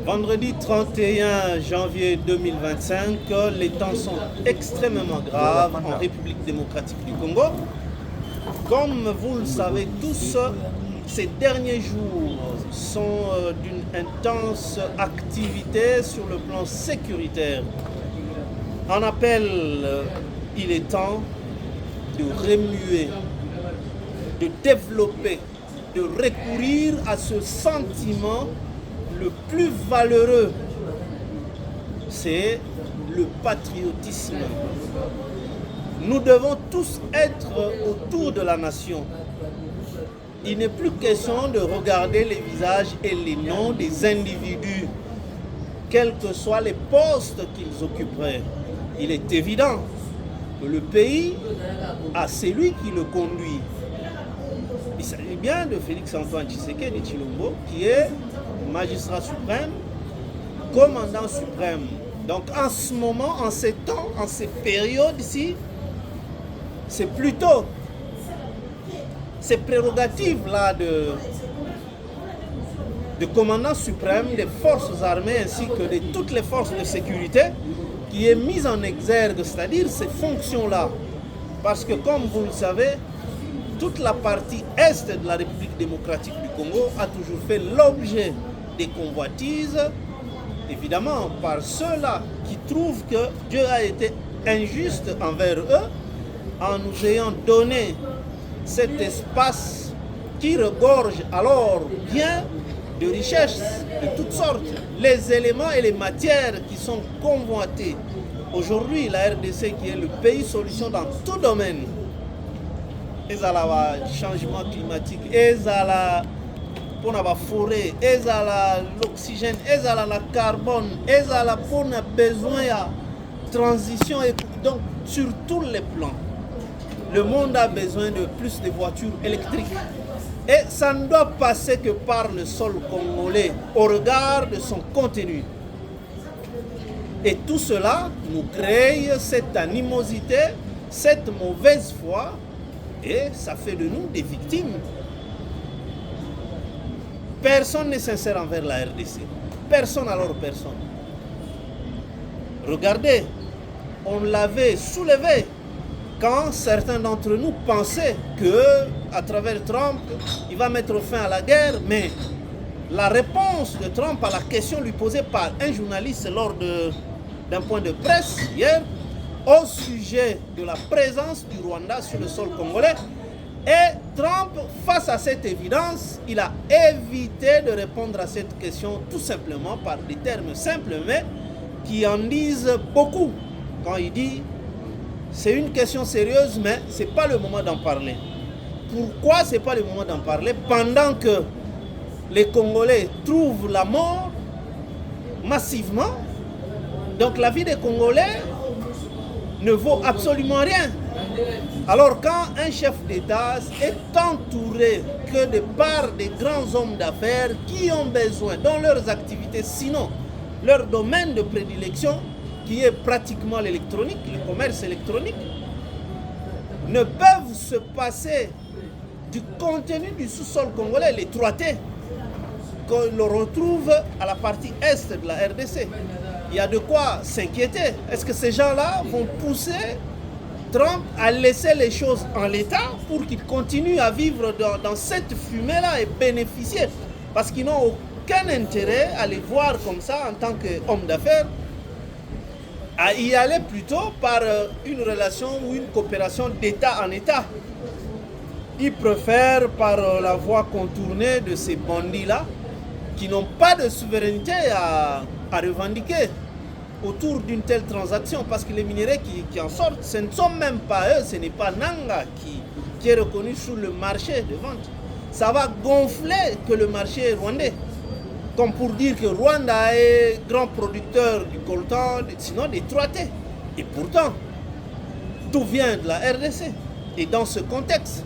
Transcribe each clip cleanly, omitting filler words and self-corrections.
Vendredi 31 janvier 2025, les temps sont extrêmement graves en République démocratique du Congo. Comme vous le savez tous, ces derniers jours sont d'une intense activité sur le plan sécuritaire. En appel, il est temps de remuer, de développer, de recourir à ce sentiment le plus valeureux, c'est le patriotisme. Nous devons tous être autour de la nation. Il n'est plus question de regarder les visages et les noms des individus, quels que soient les postes qu'ils occuperaient. Il est évident que le pays a celui qui le conduit. Il s'agit bien de Félix-Antoine Tshisekedi Tshilombo, qui est magistrat suprême, commandant suprême. Donc en ce moment, en ces temps, en ces périodes-ci, c'est plutôt ces prérogatives-là de commandant suprême des forces armées ainsi que de toutes les forces de sécurité qui est mise en exergue, c'est-à-dire ces fonctions-là. Parce que comme vous le savez, toute la partie est de la République démocratique du Congo a toujours fait l'objet des convoitises, évidemment par ceux-là qui trouvent que Dieu a été injuste envers eux en nous ayant donné cet espace qui regorge alors bien de richesses de toutes sortes, les éléments et les matières qui sont convoités. Aujourd'hui, la RDC qui est le pays solution dans tout domaine, ezala changement climatique, ezala pour la forêt, ezala l'oxygène, ezala la carbone, ezala pour nos besoins de transition, donc sur tous les plans. Le monde a besoin de plus de voitures électriques. Et ça ne doit passer que par le sol congolais au regard de son contenu. Et tout cela nous crée cette animosité, cette mauvaise foi, et ça fait de nous des victimes. Personne n'est sincère envers la RDC. Personne alors personne. Regardez, on l'avait soulevé quand certains d'entre nous pensaient qu'à travers Trump, il va mettre fin à la guerre, mais la réponse de Trump à la question lui posée par un journaliste lors d'un point de presse hier, au sujet de la présence du Rwanda sur le sol congolais, et Trump, face à cette évidence, il a évité de répondre à cette question tout simplement par des termes simples, mais qui en disent beaucoup quand il dit c'est une question sérieuse, mais ce n'est pas le moment d'en parler. Pourquoi ce n'est pas le moment d'en parler pendant que les Congolais trouvent la mort massivement? Donc la vie des Congolais ne vaut absolument rien. Alors quand un chef d'État est entouré que de par des grands hommes d'affaires qui ont besoin dans leurs activités, sinon leur domaine de prédilection, qui est pratiquement l'électronique, le commerce électronique, ne peuvent se passer du contenu du sous-sol congolais, l'étroité, qu'on le retrouve à la partie est de la RDC. Il y a de quoi s'inquiéter. Est-ce que ces gens-là vont pousser Trump à laisser les choses en l'état pour qu'il continue à vivre dans cette fumée-là et bénéficier? Parce qu'ils n'ont aucun intérêt à les voir comme ça en tant qu'hommes d'affaires, à y aller plutôt par une relation ou une coopération d'État en État. Ils préfèrent par la voie contournée de ces bandits-là qui n'ont pas de souveraineté à revendiquer autour d'une telle transaction, parce que les minéraux qui en sortent, ce ne sont même pas eux, ce n'est pas Nanga qui est reconnu sur le marché de vente. Ça va gonfler que le marché est rwandais. Comme pour dire que Rwanda est grand producteur du coltan, sinon des 3T. Et pourtant, tout vient de la RDC. Et dans ce contexte,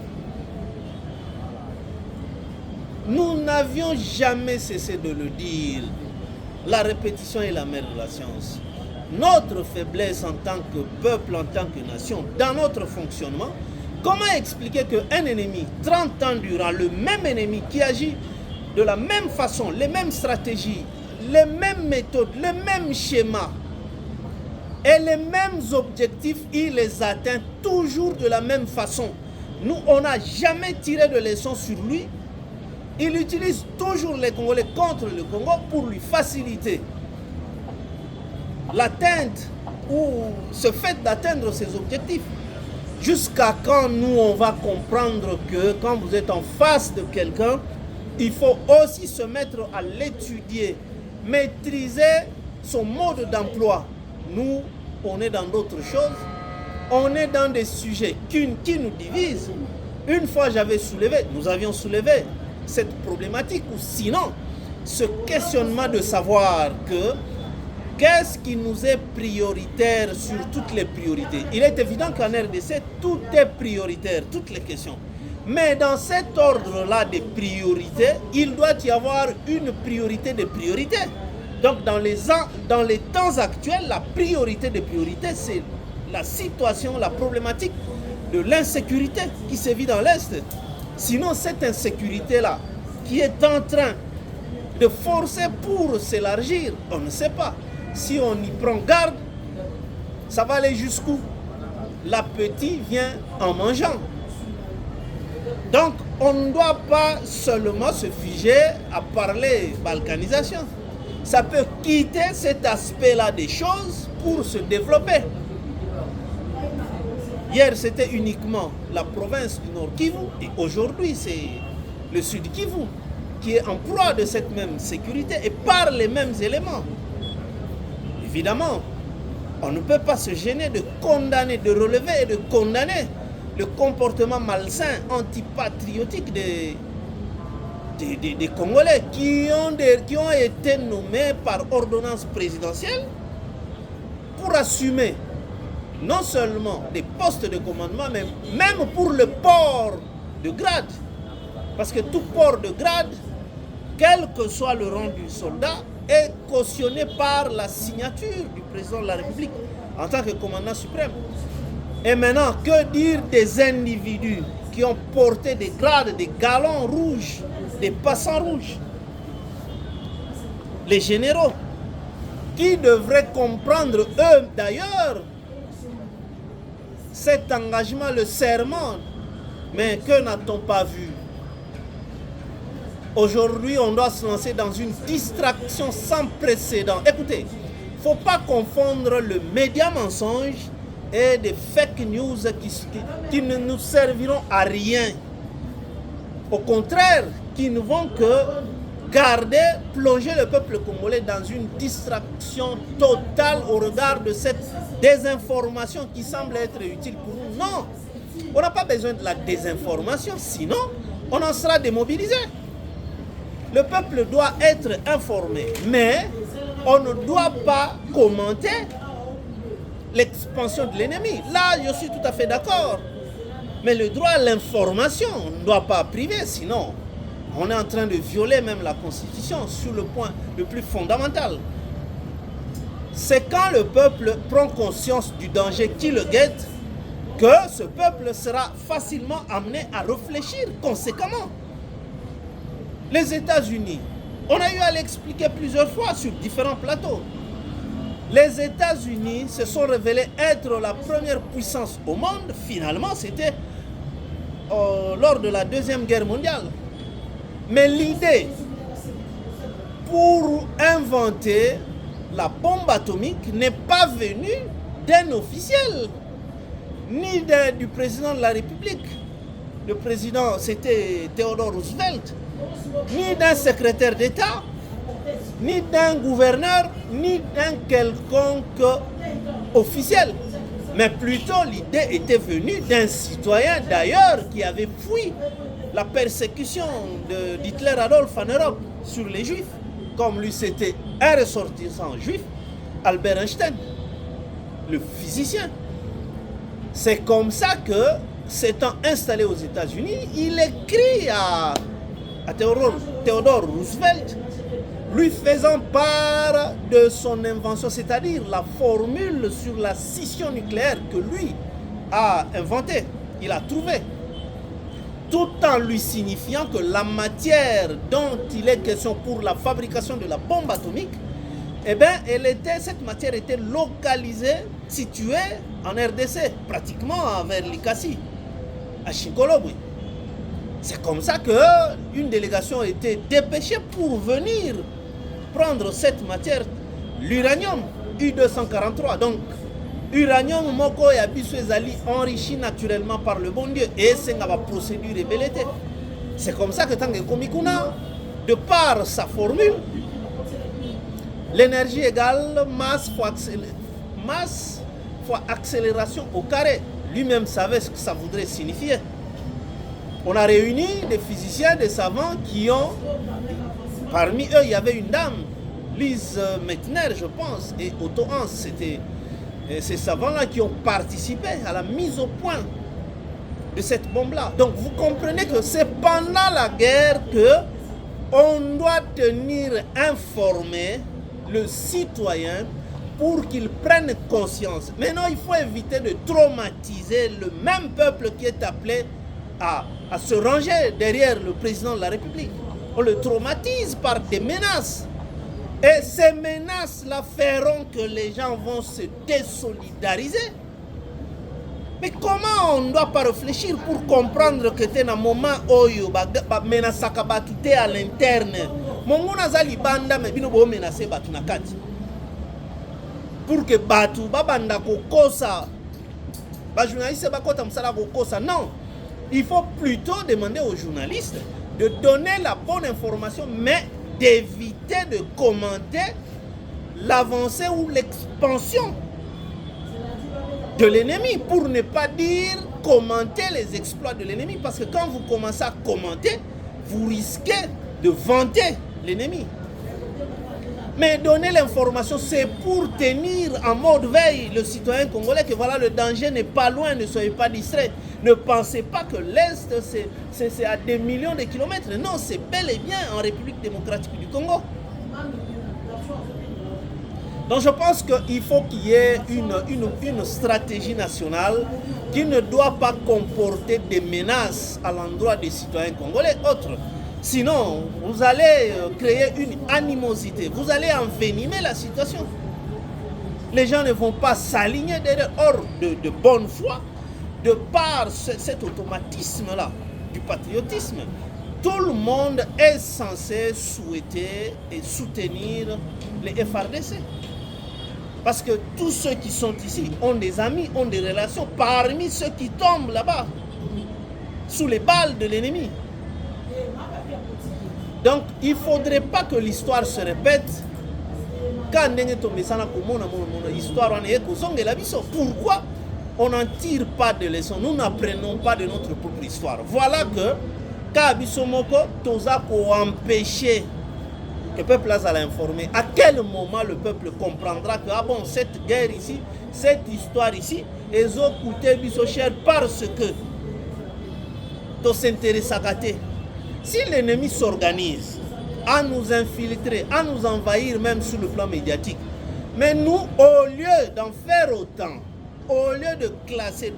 nous n'avions jamais cessé de le dire. La répétition est la mère de la science. Notre faiblesse en tant que peuple, en tant que nation, dans notre fonctionnement, comment expliquer qu'un ennemi, 30 ans durant, le même ennemi qui agit de la même façon, les mêmes stratégies, les mêmes méthodes, le même schéma et les mêmes objectifs, il les atteint toujours de la même façon. Nous, on n'a jamais tiré de leçons sur lui. Il utilise toujours les Congolais contre le Congo pour lui faciliter l'atteinte ou ce fait d'atteindre ses objectifs. Jusqu'à quand nous, on va comprendre que quand vous êtes en face de quelqu'un, il faut aussi se mettre à l'étudier, maîtriser son mode d'emploi. Nous, on est dans d'autres choses. On est dans des sujets qui nous divisent. Une fois, nous avions soulevé cette problématique, ou sinon, ce questionnement de savoir que qu'est-ce qui nous est prioritaire sur toutes les priorités. Il est évident qu'en RDC, tout est prioritaire, toutes les questions. Mais dans cet ordre-là des priorités, il doit y avoir une priorité des priorités. Donc dans les temps actuels, la priorité des priorités, c'est la situation, la problématique de l'insécurité qui sévit dans l'Est. Sinon, cette insécurité-là, qui est en train de forcer pour s'élargir, on ne sait pas. Si on y prend garde, ça va aller jusqu'où? L'appétit vient en mangeant. Donc, on ne doit pas seulement se figer à parler balkanisation. Ça peut quitter cet aspect-là des choses pour se développer. Hier, c'était uniquement la province du Nord Kivu et aujourd'hui, c'est le Sud Kivu qui est en proie de cette même sécurité et par les mêmes éléments. Évidemment, on ne peut pas se gêner de condamner, de relever et de condamner le comportement malsain, antipatriotique des Congolais qui ont été nommés par ordonnance présidentielle pour assumer non seulement des postes de commandement, mais même pour le port de grade. Parce que tout port de grade, quel que soit le rang du soldat, est cautionné par la signature du président de la République en tant que commandant suprême. Et maintenant, que dire des individus qui ont porté des grades, des galons rouges, des passants rouges? Les généraux, qui devraient comprendre, eux d'ailleurs, cet engagement, le serment, mais que n'a-t-on pas vu? Aujourd'hui, on doit se lancer dans une distraction sans précédent. Écoutez, il ne faut pas confondre le média mensonge et des fake news qui ne nous serviront à rien. Au contraire, qui ne vont que plonger le peuple congolais dans une distraction totale au regard de cette désinformation qui semble être utile pour nous. Non, on n'a pas besoin de la désinformation, sinon on en sera démobilisé. Le peuple doit être informé, mais on ne doit pas commenter l'expansion de l'ennemi. Là, je suis tout à fait d'accord. Mais le droit à l'information, on ne doit pas priver, sinon on est en train de violer même la Constitution sur le point le plus fondamental. C'est quand le peuple prend conscience du danger qui le guette que ce peuple sera facilement amené à réfléchir conséquemment. Les États-Unis, on a eu à l'expliquer plusieurs fois sur différents plateaux. Les États-Unis se sont révélés être la première puissance au monde. Finalement, c'était lors de la Deuxième Guerre mondiale. Mais l'idée pour inventer la bombe atomique n'est pas venue d'un officiel, ni du président de la République. Le président, c'était Theodore Roosevelt, ni d'un secrétaire d'État, ni d'un gouverneur, ni d'un quelconque officiel. Mais plutôt, l'idée était venue d'un citoyen d'ailleurs qui avait fui la persécution d'Hitler Adolf en Europe sur les Juifs. Comme lui, c'était un ressortissant juif, Albert Einstein, le physicien. C'est comme ça que, s'étant installé aux États-Unis, il écrit à Theodore Roosevelt, lui faisant part de son invention, c'est-à-dire la formule sur la scission nucléaire que lui a inventée, il a trouvé, tout en lui signifiant que la matière dont il est question pour la fabrication de la bombe atomique eh bien, cette matière était localisée, située en RDC, pratiquement vers Likasi, à Chikolobwe. C'est comme ça qu'une délégation a été dépêchée pour venir prendre cette matière, l'uranium U243. Donc, uranium moko ya biso ezali enrichi naturellement par le bon Dieu et c'est une procédure ébellété. C'est comme ça que Tange Komikuna, de par sa formule, l'énergie égale masse fois accélération au carré. Lui-même savait ce que ça voudrait signifier. On a réuni des physiciens, des savants qui ont, parmi eux, il y avait une dame, Lise Meitner, je pense, et Otto Hans, c'était ces savants-là qui ont participé à la mise au point de cette bombe-là. Donc vous comprenez que c'est pendant la guerre que on doit tenir informé le citoyen pour qu'il prenne conscience. Maintenant, il faut éviter de traumatiser le même peuple qui est appelé à se ranger derrière le président de la République. On le traumatise par des menaces. Et ces menaces-là feront que les gens vont se désolidariser. Mais comment on ne doit pas réfléchir pour comprendre que c'est un moment où il y a des menaces à l'interne. Mongona zali banda mais bino bo menacer batu na kati. Pour que batu babanda ko kosa ba journaliste ba kota msala ko kosa. Non, il faut plutôt demander aux journalistes de donner la bonne information mais d'éviter de commenter l'avancée ou l'expansion de l'ennemi, pour ne pas dire commenter les exploits de l'ennemi, parce que quand vous commencez à commenter, vous risquez de vanter l'ennemi. Mais donner l'information, c'est pour tenir en mode veille le citoyen congolais que voilà, le danger n'est pas loin, ne soyez pas distraits. Ne pensez pas que l'Est, c'est à des millions de kilomètres. Non, c'est bel et bien en République démocratique du Congo. Donc je pense qu'il faut qu'il y ait une stratégie nationale qui ne doit pas comporter des menaces à l'endroit des citoyens congolais autres. Sinon, vous allez créer une animosité, vous allez envenimer la situation. Les gens ne vont pas s'aligner derrière. Or, de bonne foi, de par cet automatisme-là, du patriotisme, tout le monde est censé souhaiter et soutenir les FRDC. Parce que tous ceux qui sont ici ont des amis, ont des relations parmi ceux qui tombent là-bas, sous les balles de l'ennemi. Donc, il ne faudrait pas que l'histoire se répète. Pourquoi on n'en tire pas de leçons? Nous n'apprenons pas de notre propre histoire. Voilà que, quand Bisomoko, Toza pour empêcher le peuple à l'informer, à quel moment le peuple comprendra que, ah bon, cette guerre ici, cette histoire ici, ils ont coûté Bisso cher parce que to s'intéresse à gâter. Si l'ennemi s'organise à nous infiltrer, à nous envahir même sur le plan médiatique, mais nous, au lieu d'en faire autant, au lieu de classer,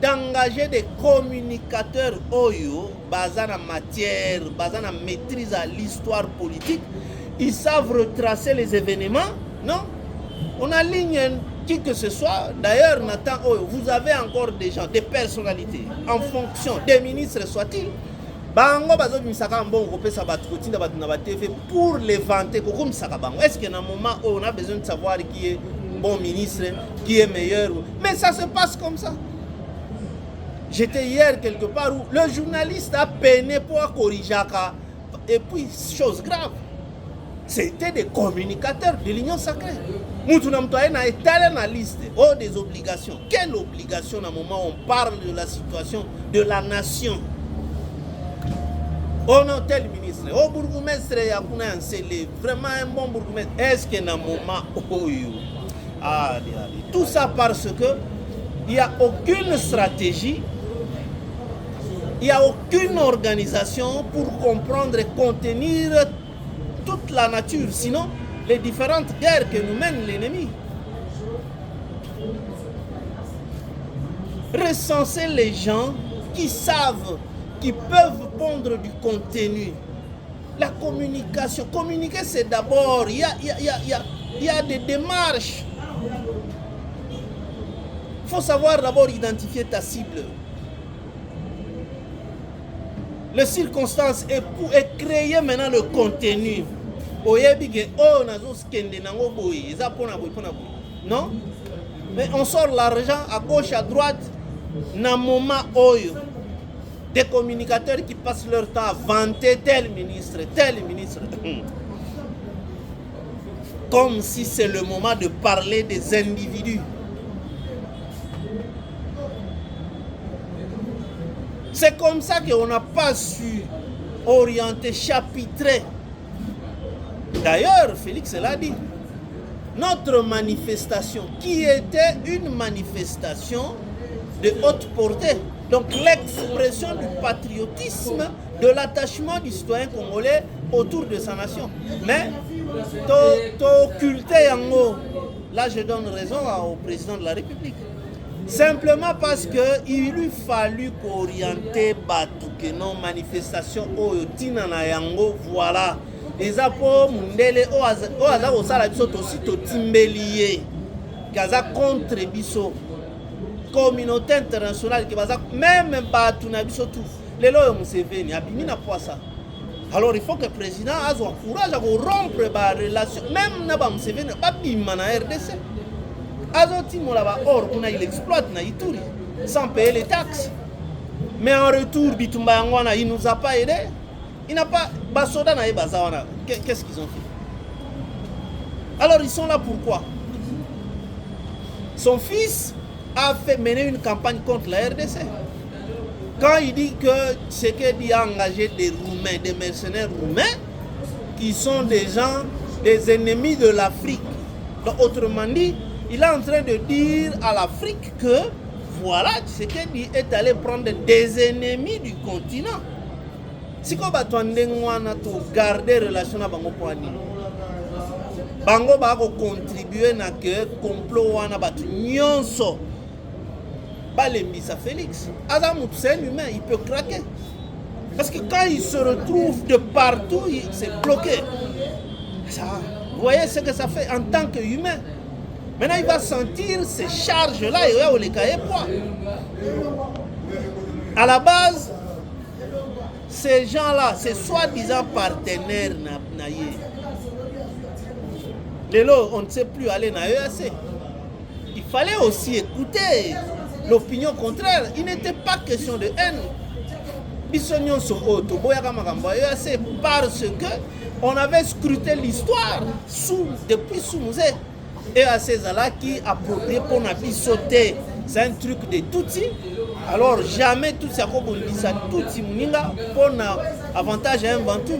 d'engager des communicateurs oyo, basés en matière, basés en maîtrise à l'histoire politique, ils savent retracer les événements, non? On aligne qui que ce soit. D'ailleurs, Nathan Oyo, vous avez encore des gens, des personnalités, en fonction des ministres soit-ils, pour les vanter. Est-ce qu'à un moment où on a besoin de savoir qui est bon ministre, qui est meilleur? Mais ça se passe comme ça. J'étais hier quelque part où le journaliste a peiné pour corriger. Et puis, chose grave, c'était des communicateurs de l'Union sacrée. Moutounamtoye a étalé la liste des obligations. Quelle obligation à un moment où on parle de la situation de la nation? Oh non, tel ministre, oh bourgmestre, c'est vraiment un bon bourgmestre. Est-ce qu'il y a un moment où tout ça parce que il n'y a aucune stratégie, il n'y a aucune organisation pour comprendre et contenir toute la nature, sinon les différentes guerres que nous mène l'ennemi. Recenser les gens qui savent, qui peuvent pondre du contenu. La communication. Communiquer, c'est d'abord, il y a il y a des démarches. Il faut savoir d'abord identifier ta cible. Les circonstances et créer maintenant le contenu. Non? Mais on sort l'argent à gauche, à droite, dans un moment où des communicateurs qui passent leur temps à vanter tel ministre. Comme si c'est le moment de parler des individus. C'est comme ça qu'on n'a pas su orienter, chapitrer. D'ailleurs, Félix l'a dit, notre manifestation, qui était une manifestation de haute portée, donc l'expression du patriotisme, de l'attachement du citoyen congolais autour de sa nation. Mais, occulté en haut, là je donne raison au président de la République. Simplement parce qu'il lui fallu qu'orienter Batuke non manifestation Oyotina na yango, voilà. Les apôtres Mundele Oaza Osala Biso aussi Totimbelié, Gaza contre Biso, communauté internationale qui baza même Batuna Biso tout. Les lois Museveni, Abimina Poissa. Alors il faut que le président ait le courage de rompre les relations, même Naba Museveni, Babima na RDC. Or, il exploite na Ituri sans payer les taxes. Mais en retour, Bitumba Yangwana, il ne nous a pas aidé. Il n'a pas. Basoda na Bazawana. Qu'est-ce qu'ils ont fait? Alors, ils sont là pourquoi? Son fils a fait mener une campagne contre la RDC. Quand il dit que Tshisekedi a engagé des Roumains, des mercenaires roumains, qui sont des gens, des ennemis de l'Afrique. Donc, autrement dit, il est en train de dire à l'Afrique que voilà, Tshisekedi est allé prendre des ennemis du continent. Si on va garder relation avec Bango Poani, Bango va contribuer à que complot wana batu nyonso. Balembisa Félix, Azamou c'est un humain, il peut craquer. Parce que quand il se retrouve de partout, il s'est bloqué. Ça, vous voyez ce que ça fait en tant qu'humain. Maintenant, il va sentir ces charges-là, et on les cahiers poids. À la base, ces gens-là, ces soi-disant partenaires, on ne sait plus aller dans l'EAC. Il fallait aussi écouter l'opinion contraire. Il n'était pas question de haine. Parce qu'on avait scruté l'histoire depuis Soumouzé. Et à ces là qui approprié pour sauter, c'est un truc de Tutsi. Alors jamais tout ça comme on dit ça Tutsi Muninga pour avantage à un Bantu.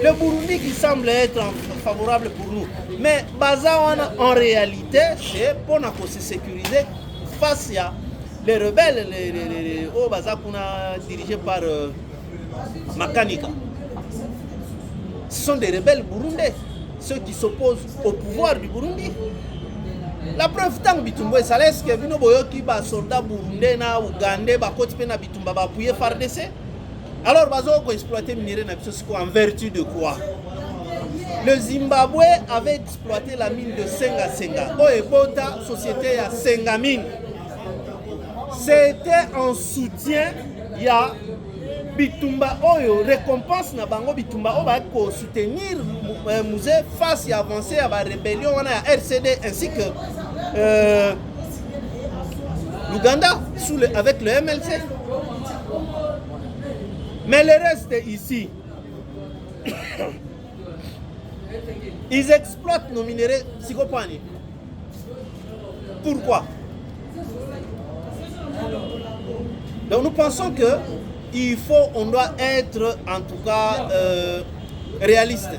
Le Burundi qui semble être favorable pour nous. Mais Bazawana en réalité c'est pour se sécuriser face à les rebelles, les Bazakuna dirigés par Makanika. Ce sont des rebelles burundais. Ceux qui s'opposent au pouvoir du Burundi. La preuve, tant que Bitumba ça laisse que Vino Boyoki, soldat burundais, na Ougandais, Bakoti Pena Bitumba, appuyer FARDC. Alors, Bazo a exploité le minerai en vertu de quoi? Le Zimbabwe avait exploité la mine de Senga Senga. Oebota, société à Senga Mine. C'était en soutien, il y a Bitumba Oyo, récompense na bango Bitumba Oyo va soutenir Mouzé face à avancer à la rébellion à RCD ainsi que l'Ouganda avec le MLC. Mais le reste ici, ils exploitent nos minéraux psychopani. Pourquoi? Donc nous pensons que on doit être en tout cas réaliste.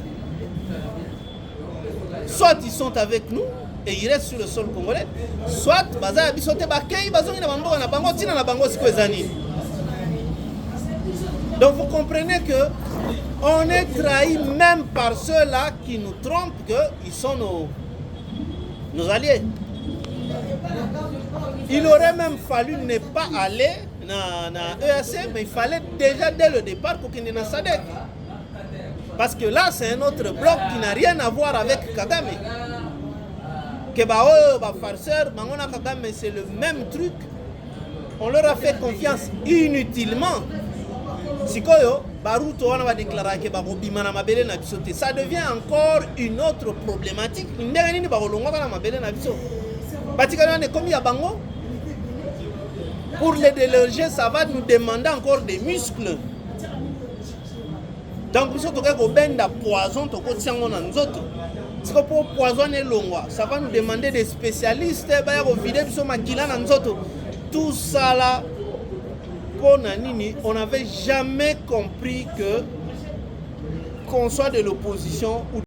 Soit ils sont avec nous et ils restent sur le sol congolais, soit donc vous comprenez que on est trahi même par ceux-là qui nous trompent qu'ils sont nos alliés. Il aurait même fallu ne pas aller dans l'EAC, mais il fallait déjà dès le départ qu'on ait dans SADC. Parce que là, c'est un autre bloc qui n'a rien à voir avec Kagame. que farceur, mais c'est le même truc. On leur a fait confiance inutilement. Sikoyo, Baruto on va déclarer que ça devient encore une autre problématique. Pour les déloger, ça va nous demander encore des muscles. Donc, si on a poison, pour poisonner l'ongwa, ça va nous demander des spécialistes. Tout ça là, on n'avait jamais compris que qu'on soit de l'opposition ou